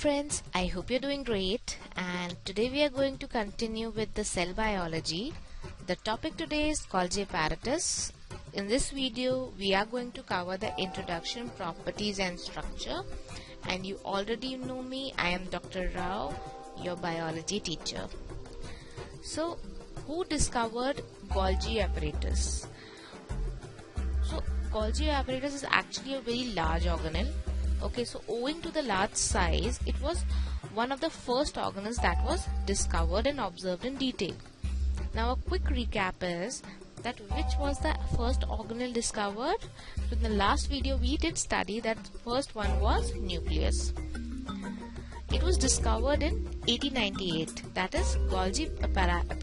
Friends, I hope you're doing great, and today we are going to continue with the cell biology. The topic today is Golgi apparatus. In this video we are going to cover the introduction, properties and structure, and you already know me. I am Dr. Rao, your biology teacher. So who discovered Golgi apparatus? So Golgi apparatus is actually a very large organelle. Okay, so owing to the large size, it was one of the first organelles that was discovered and observed in detail. Now a quick recap is that which was the first organelle discovered. So in the last video we did study that first one was nucleus. It was discovered in 1898. That is, Golgi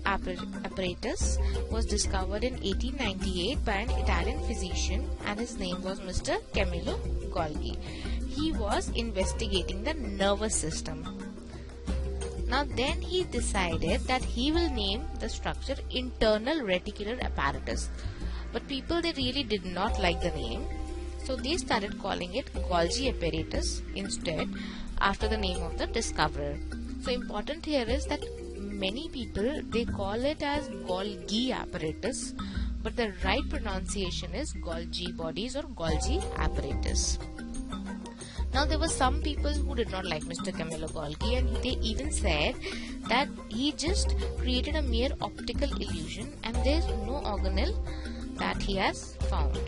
apparatus was discovered in 1898 by an Italian physician, and his name was Mr. Camillo Golgi. He was investigating the nervous system. Now then he decided that he will name the structure internal reticular apparatus. But people, they really did not like the name. So they started calling it Golgi apparatus instead, after the name of the discoverer. So important here is that many people, they call it as Golgi apparatus, but the right pronunciation is Golgi bodies or Golgi apparatus. Now there were some people who did not like Mr. Camillo Golgi, and they even said that he just created a mere optical illusion and there is no organelle that he has found.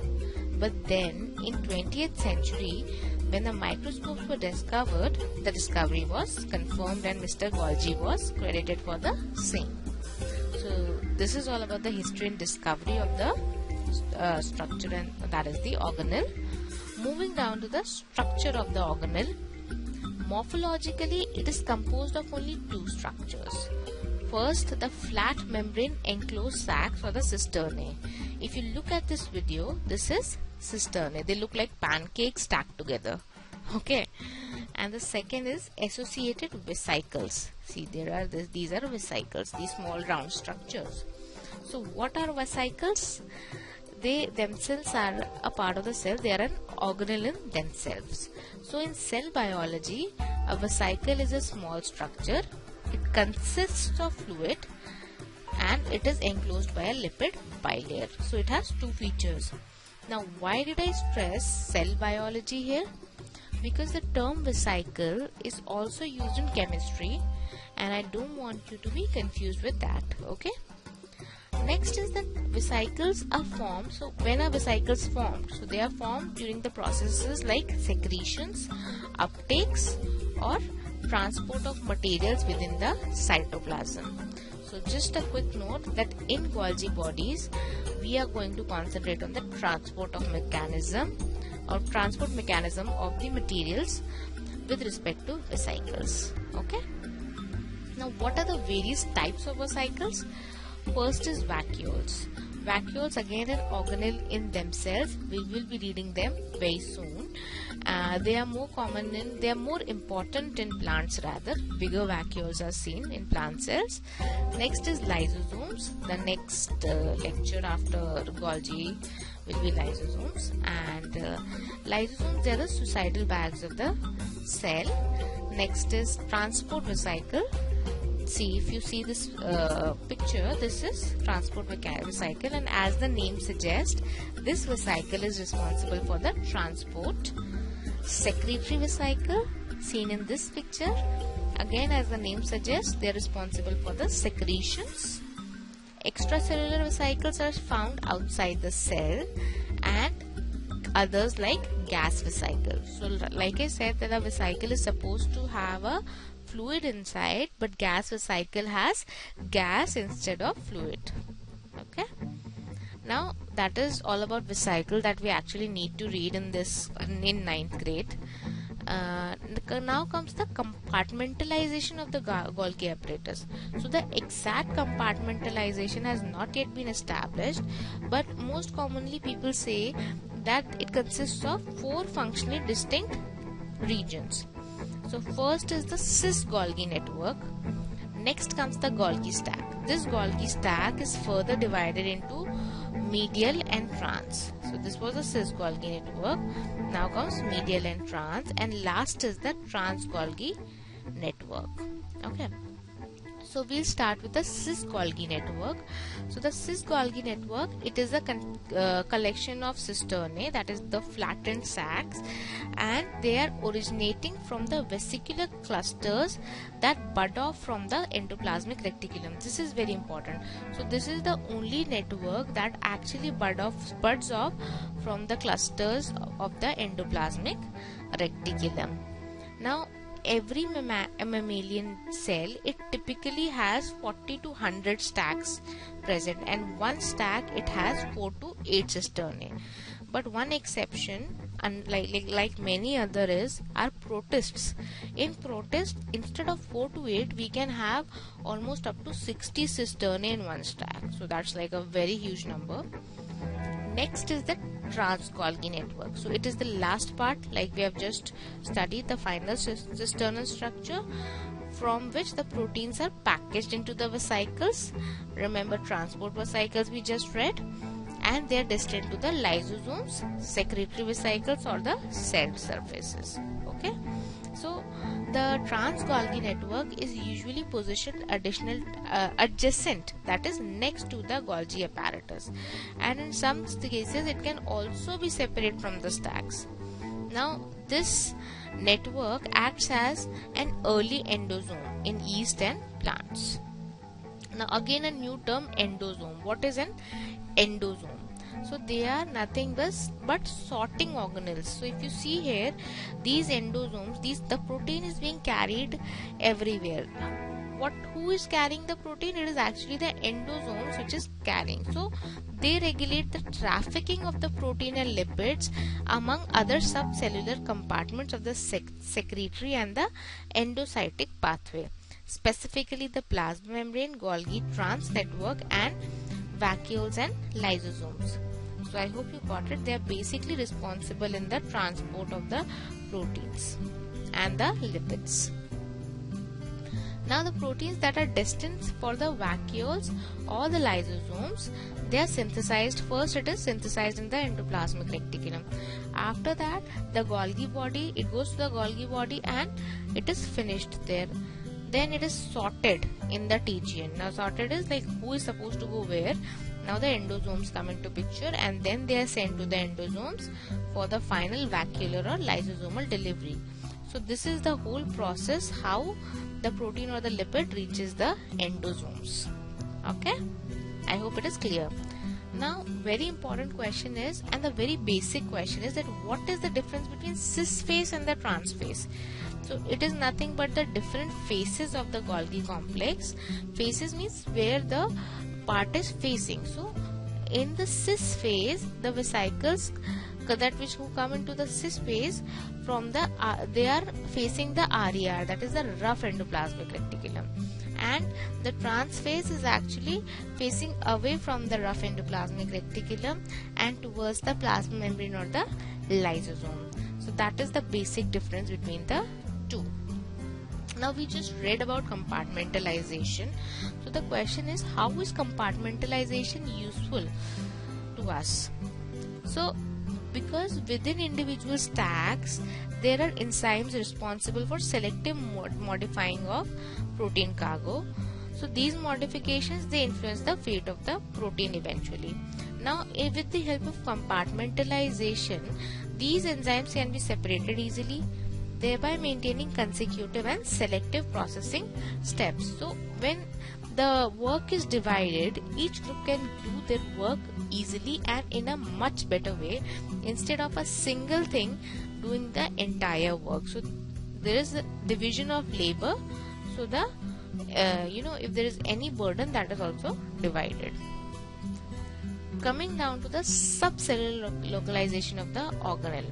But then in 20th century, when the microscopes were discovered, the discovery was confirmed and Mr. Golgi was credited for the same. So this is all about the history and discovery of the structure, and that is the organelle. Moving down to the structure of the organelle. Morphologically, it is composed of only two structures. First, the flat membrane enclosed sacs or the cisternae. If you look at this video, this is cisternae. They look like pancakes stacked together. Okay. And the second is associated vesicles. See, these are vesicles, these small round structures. So what are vesicles? They themselves are a part of the cell. They are an organelle in themselves. So in cell biology, a vesicle is a small structure. It consists of fluid and it is enclosed by a lipid bilayer. So it has two features. Now why did I stress cell biology here? Because the term vesicle is also used in chemistry, and I don't want you to be confused with that. Okay. Next is that vesicles are formed. So when are vesicles formed? So they are formed during the processes like secretions, uptakes, or transport of materials within the cytoplasm. So just a quick note that in Golgi bodies, we are going to concentrate on the transport mechanism of the materials with respect to vesicles. Okay. Now what are the various types of vesicles? First is vacuoles. Vacuoles again an organelle in themselves. We will be reading them very soon. They are more important in plants rather. Bigger vacuoles are seen in plant cells. Next is lysosomes. The next lecture after Golgi will be lysosomes. And lysosomes, they are the suicidal bags of the cell. Next is transport vesicle. See, if you see this picture, this is transport vesicle, and as the name suggests, this vesicle is responsible for the transport. Secretory vesicle, seen in this picture, again as the name suggests, they are responsible for the secretions. Extracellular vesicles are found outside the cell, and others like gas vesicle. So like I said, that a vesicle is supposed to have a fluid inside, but gas vesicle has gas instead of fluid. Okay. Now that is all about vesicle that we actually need to read in 9th grade. Now comes the compartmentalization of the Golgi apparatus. So the exact compartmentalization has not yet been established, but most commonly people say that it consists of 4 functionally distinct regions. So first is the cis Golgi network. Next comes the Golgi stack. This Golgi stack is further divided into medial and trans. So this was the cis Golgi network. Now comes medial and trans, and last is the trans Golgi network. Okay. So we'll start with the cis-Golgi network. So the cis-Golgi network, it is a collection of cisternae, that is the flattened sacs, and they are originating from the vesicular clusters that bud off from the endoplasmic reticulum. This is very important. So this is the only network that actually buds off from the clusters of the endoplasmic reticulum. Now every mammalian cell, it typically has 40 to 100 stacks present, and one stack it has 4 to 8 cisternae. But one exception, like many other, is our protists. In protists, instead of 4 to 8, we can have almost up to 60 cisternae in one stack. So that's like a very huge number. Next is the trans-Golgi network. So it is the last part, like we have just studied the final cisternal structure from which the proteins are packaged into the vesicles. Remember, transport vesicles we just read, and they are destined to the lysosomes, secretory vesicles, or the cell surfaces. Okay. So the trans-Golgi network is usually positioned adjacent, that is next to the Golgi apparatus, and in some cases it can also be separate from the stacks. Now this network acts as an early endosome in yeast and plants. Now again a new term, endosome. What is an endosome? So they are nothing but sorting organelles. So if you see here, these endosomes, the protein is being carried everywhere. Who is carrying the protein? It is actually the endosomes which is carrying. So they regulate the trafficking of the protein and lipids among other subcellular compartments of the secretory and the endocytic pathway, specifically the plasma membrane, Golgi trans network, and vacuoles and lysosomes. So I hope you got it. They are basically responsible in the transport of the proteins and the lipids. Now the proteins that are destined for the vacuoles or the lysosomes, they are synthesized. First it is synthesized in the endoplasmic reticulum. After that, the Golgi body, it goes to the Golgi body and it is finished there. Then it is sorted in the TGN. Now sorted is like who is supposed to go where. Now the endosomes come into picture, and then they are sent to the endosomes for the final vacuolar or lysosomal delivery. So this is the whole process, how the protein or the lipid reaches the endosomes. Okay, I hope it is clear. Now very important question is, and the very basic question is, that what is the difference between cis phase and the trans phase? So it is nothing but the different phases of the Golgi complex. Phases means where the part is facing. So in the cis phase, the vesicles who come into the cis phase from the they are facing the RER, that is the rough endoplasmic reticulum, and the trans phase is actually facing away from the rough endoplasmic reticulum and towards the plasma membrane or the lysosome. So that is the basic difference between the two. Now we just read about compartmentalization. So the question is, how is compartmentalization useful to us? So because within individual stacks there are enzymes responsible for selective modifying of protein cargo. So these modifications, they influence the fate of the protein eventually. Now with the help of compartmentalization, these enzymes can be separated easily, thereby maintaining consecutive and selective processing steps. So when the work is divided, each group can do their work easily and in a much better way, instead of a single thing doing the entire work. So there is a division of labor, so the if there is any burden, that is also divided. Coming down to the subcellular localization of the organelle.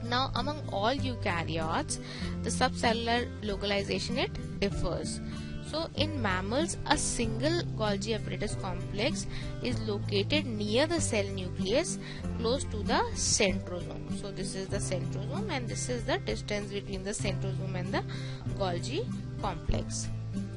Now among all eukaryotes, the subcellular localization, it differs. So in mammals, a single Golgi apparatus complex is located near the cell nucleus, close to the centrosome. So this is the centrosome, and this is the distance between the centrosome and the Golgi complex.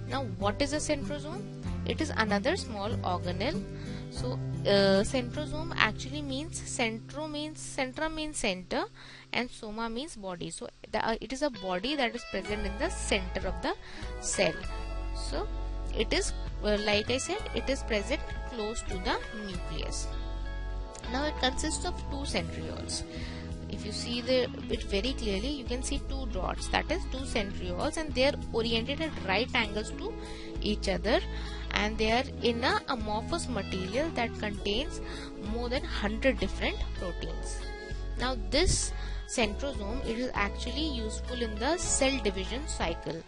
Now what is a centrosome? It is another small organelle So centrosome actually means centrum means center, and soma means body. So it is a body that is present in the center of the cell. So it is like I said, it is present close to the nucleus. Now it consists of two centrioles. If you see it very clearly, you can see two dots, that is two centrioles, and they are oriented at right angles to each other, and they are in a amorphous material that contains more than 100 different proteins. Now this centrosome, it is actually useful in the cell division cycle.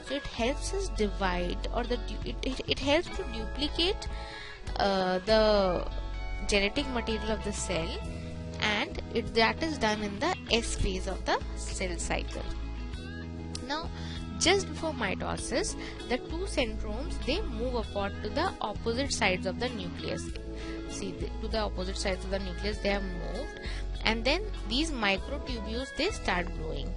So it helps us divide, or it helps to duplicate the genetic material of the cell, and that is done in the S phase of the cell cycle. Now just before mitosis, the two centromes, they move apart to the opposite sides of the nucleus. See, to the opposite sides of the nucleus they have moved, and then these microtubules, they start growing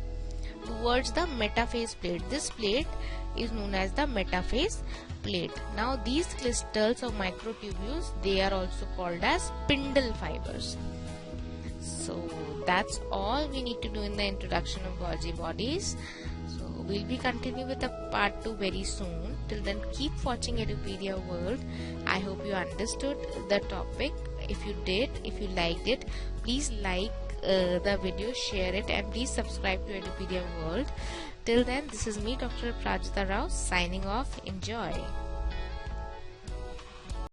towards the metaphase plate. This plate is known as the metaphase plate. Now these crystals of microtubules, they are also called as spindle fibers. So that's all we need to do in the introduction of Golgi bodies. So we'll be continuing with the part 2 very soon. Till then, keep watching Edupedia World. I hope you understood the topic. If you did, if you liked it, please like the video, share it, and please subscribe to Edupedia World. Till then, this is me, Dr. Prajita Rao, signing off. Enjoy.